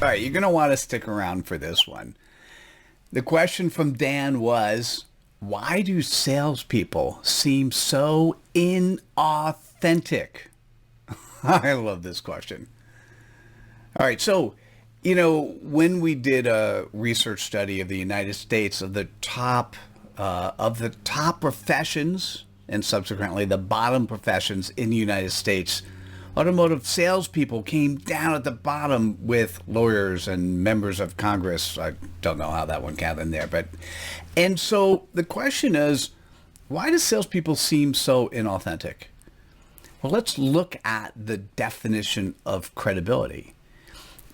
right, you're going to want to stick around for this one. The question from Dan was, why do salespeople seem so inauthentic? I love this question. All right, so, when we did a research study of the United States of the top professions and subsequently the bottom professions in the United States, automotive salespeople came down at the bottom with lawyers and members of Congress. I don't know how that one got in there, and so the question is, why do salespeople seem so inauthentic? Well, let's look at the definition of credibility.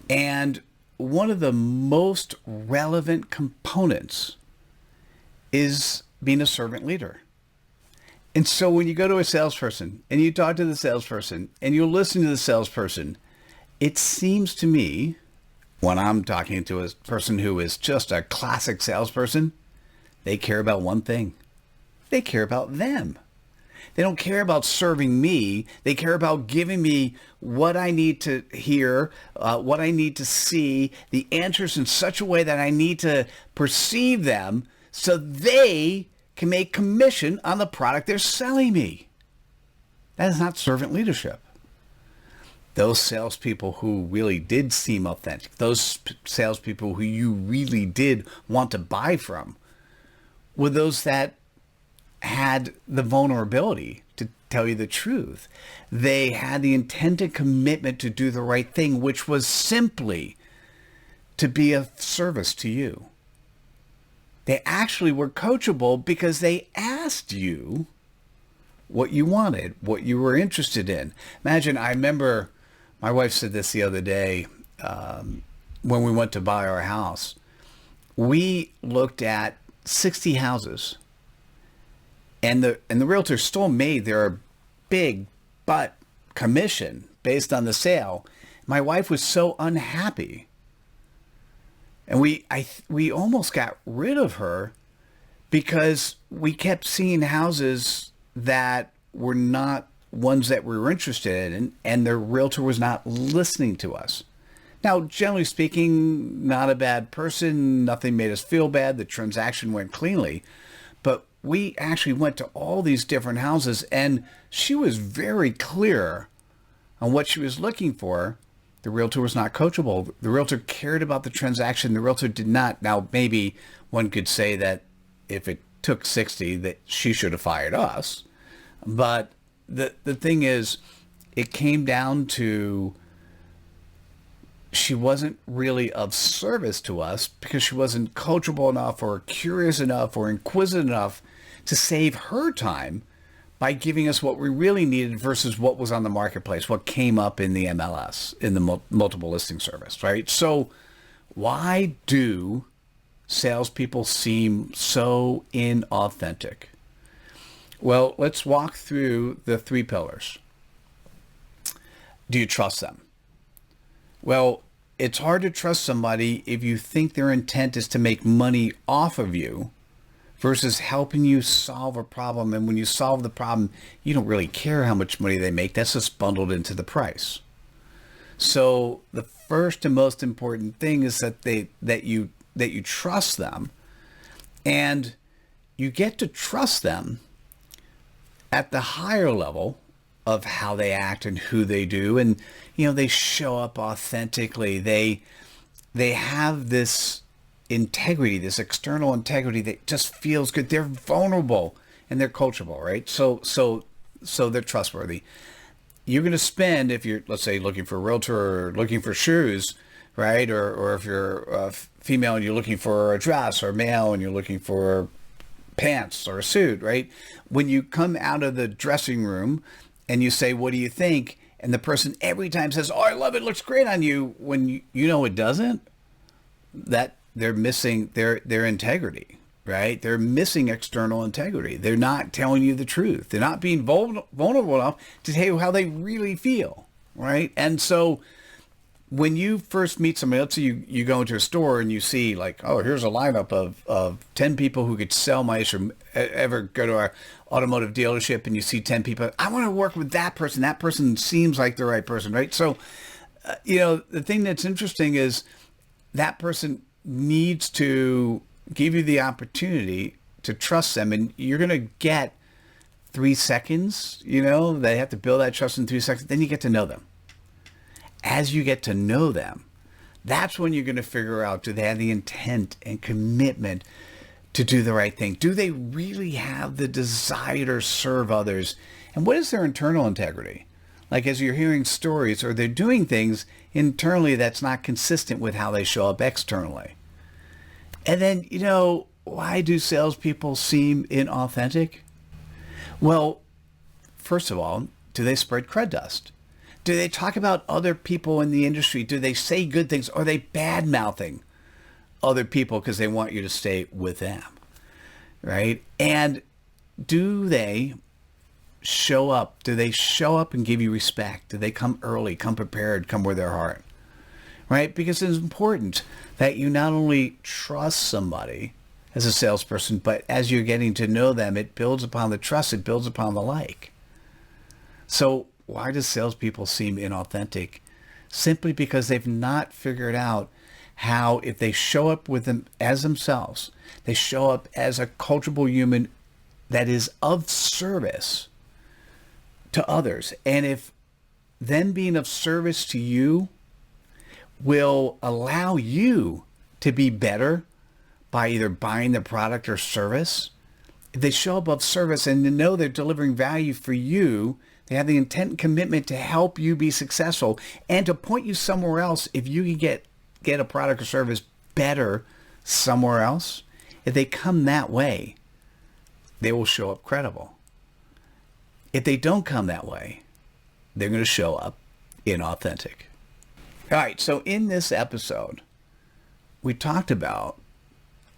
And one of the most relevant components is being a servant leader. And so when you go to a salesperson and you talk to the salesperson and you listen to the salesperson, it seems to me, when I'm talking to a person who is just a classic salesperson, they care about one thing. They care about them. They don't care about serving me. They care about giving me what I need to hear, what I need to see, the answers in such a way that I need to perceive them so they can make commission on the product they're selling me. That is not servant leadership. Those salespeople who really did seem authentic, those salespeople who you really did want to buy from, were those that had the vulnerability to tell you the truth. They had the intended commitment to do the right thing, which was simply to be of service to you. They actually were coachable because they asked you what you wanted, what you were interested in. Imagine, I remember my wife said this the other day when we went to buy our house. We looked at 60 houses. And the realtor still made their big butt commission based on the sale. My wife was so unhappy. And we almost got rid of her because we kept seeing houses that were not ones that we were interested in, and the realtor was not listening to us. Now, generally speaking, not a bad person. Nothing made us feel bad. The transaction went cleanly. But we actually went to all these different houses, and she was very clear on what she was looking for. The realtor was not coachable. The realtor cared about the transaction. The realtor did not. Now, maybe one could say that if it took 60, that she should have fired us. But the thing is, it came down to she wasn't really of service to us because she wasn't coachable enough or curious enough or inquisitive enough to save her time by giving us what we really needed versus what was on the marketplace, what came up in the MLS, in the multiple listing service, right? So why do salespeople seem so inauthentic? Well, let's walk through the 3 pillars. Do you trust them? Well, it's hard to trust somebody if you think their intent is to make money off of you versus helping you solve a problem. And when you solve the problem, you don't really care how much money they make. That's just bundled into the price. So the first and most important thing is that you trust them, and you get to trust them at the higher level of how they act and who they do. And, they show up authentically. They have this integrity, this external integrity that just feels good. They're vulnerable and they're coachable, right? So they're trustworthy. You're going to spend, if you're, let's say, looking for a realtor or looking for shoes, right? Or if you're female and you're looking for a dress, or male and you're looking for pants or a suit, right? When you come out of the dressing room and you say, what do you think? And the person every time says, oh, I love it, looks great on you, when you know it doesn't, that they're missing their integrity, right? They're missing external integrity. They're not telling you the truth. They're not being vulnerable enough to tell you how they really feel, right? And so when you first meet somebody, let's say you go into a store and you see like, oh, here's a lineup of 10 people who could sell my issue. Ever go to our automotive dealership and you see 10 people, I want to work with that person. That person seems like the right person, right? So, the thing that's interesting is that person needs to give you the opportunity to trust them, and you're going to get 3 seconds. They have to build that trust in 3 seconds. Then you get to know them. As you get to know them, that's when you're going to figure out, do they have the intent and commitment to do the right thing? Do they really have the desire to serve others? And what is their internal integrity? Like, as you're hearing stories, or they're doing things internally that's not consistent with how they show up externally. And then, why do salespeople seem inauthentic? Well, first of all, do they spread Credust? Do they talk about other people in the industry? Do they say good things? Are they bad-mouthing other people because they want you to stay with them, right? And do they show up? Do they show up and give you respect? Do they come early, come prepared, come with their heart, right? Because it's important that you not only trust somebody as a salesperson, but as you're getting to know them, it builds upon the trust, it builds upon the like. So why do salespeople seem inauthentic? Simply because they've not figured out how, if they show up with them as themselves, they show up as a coachable human that is of service to others. And if them being of service to you will allow you to be better by either buying the product or service, if they show up of service and they know they're delivering value for you, they have the intent and commitment to help you be successful and to point you somewhere else if you can get a product or service better somewhere else. If they come that way, they will show up credible. If they don't come that way, they're going to show up inauthentic. All right, so in this episode, we talked about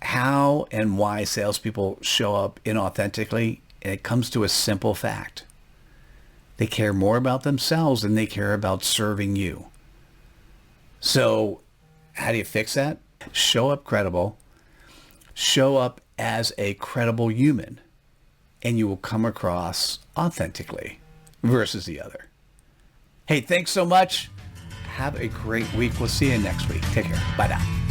how and why salespeople show up inauthentically, and it comes to a simple fact. They care more about themselves than they care about serving you. So how do you fix that? Show up credible. Show up as a credible human, and you will come across authentically versus the other. Hey, thanks so much. Have a great week. We'll see you next week. Take care. Bye now.